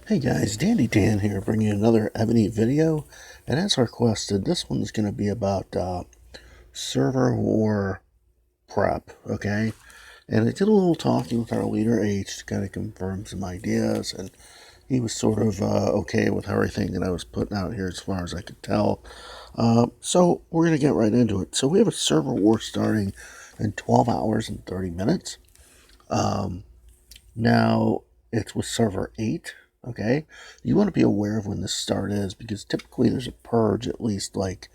Hey guys, Dandy Dan here, bringing you another Ebony video, and as requested, this one's going to be about server war prep, okay? And I did a little talking with our leader H to kind of confirm some ideas, and he was sort of okay with everything that I was putting out here as far as I could tell. So we're going to get right into it. So we have a server war starting in 12 hours and 30 minutes. Now, it's with server 8, okay? You want to be aware of when the start is because typically there's a purge at least like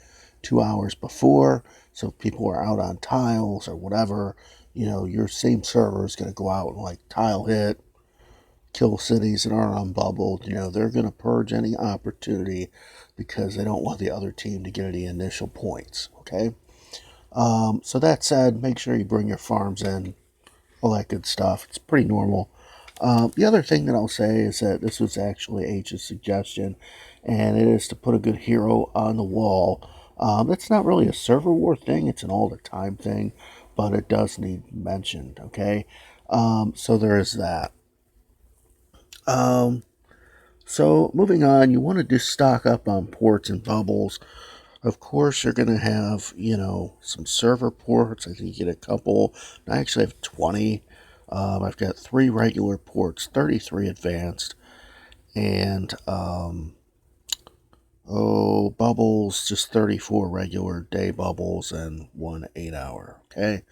2 hours before. So if people are out on tiles or whatever, your same server is going to go out and like tile hit, kill cities that aren't unbubbled. They're going to purge any opportunity because they don't want the other team to get any initial points, okay? So that said, make sure you bring your farms in, all that good stuff. It's pretty normal. The other thing that I'll say is that this was actually H's suggestion, and it is to put a good hero on the wall. It's not really a server war thing, it's an all the time thing, but it does need mentioned, okay? So there is that. So moving on, you want to just stock up on ports and bubbles. Of course, you're going to have, some server ports. I think you get a couple. I actually have 20. I've got 3 regular ports, 33 advanced, and, bubbles, just 34 regular day bubbles and 1 8-hour, okay?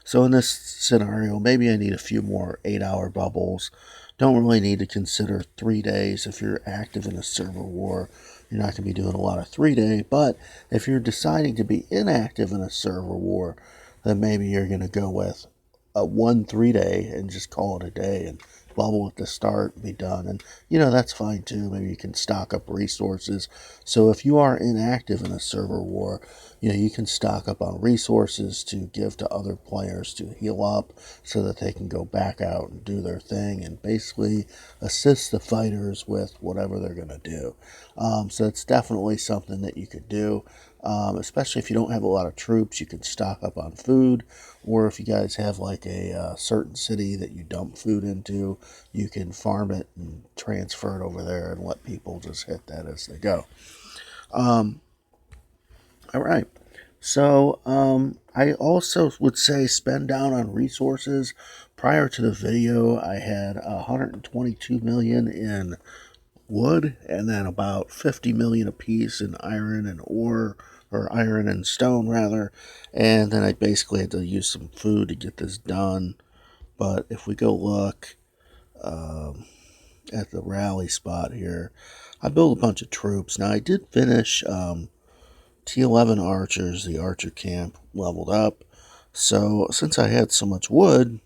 So in this scenario, maybe I need a few more 8-hour bubbles. Don't really need to consider 3 days if you're active in a server war. You're not going to be doing a lot of 3-day, but if you're deciding to be inactive in a server war, then maybe you're going to go with a 1 3-day and just call it a day and bubble at the start and be done. And that's fine too. Maybe you can stock up resources. So if you are inactive in a server war, you can stock up on resources to give to other players to heal up so that they can go back out and do their thing and basically assist the fighters with whatever they're going to do. So it's definitely something that you could do. Especially if you don't have a lot of troops, you can stock up on food, or if you guys have like a certain city that you dump food into, you can farm it and transfer it over there and let people just hit that as they go. All right. So I also would say spend down on resources. Prior to the video, I had 122 million in wood and then about 50 million apiece in iron and ore, or iron and stone rather, and then I basically had to use some food to get this done. But if we go look at the rally spot here, I built a bunch of troops. Now I did finish T11 archers. The archer camp leveled up, so since I had so much wood,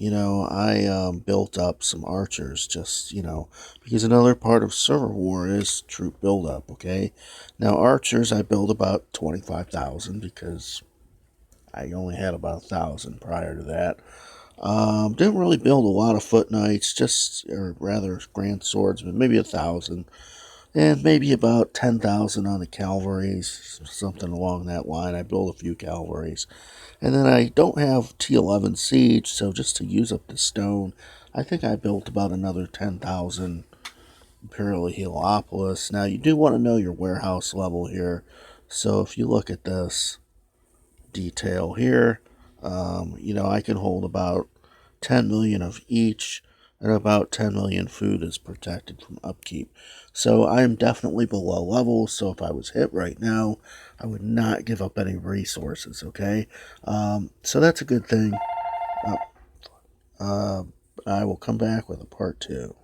I built up some archers just, because another part of server war is troop buildup, okay? Now, archers, I built about 25,000 because I only had about 1,000 prior to that. Didn't really build a lot of foot knights, or rather grand swordsmen, maybe 1,000. And maybe about 10,000 on the cavalries, something along that line. I built a few cavalries. And then I don't have T11 siege, so just to use up the stone, I think I built about another 10,000 Imperial Heliopolis. Now, you do want to know your warehouse level here. So if you look at this detail here, I can hold about 10 million of each, and about 10 million food is protected from upkeep. So I am definitely below level, so if I was hit right now, I would not give up any resources, okay? So that's a good thing. Uh, I will come back with a part 2.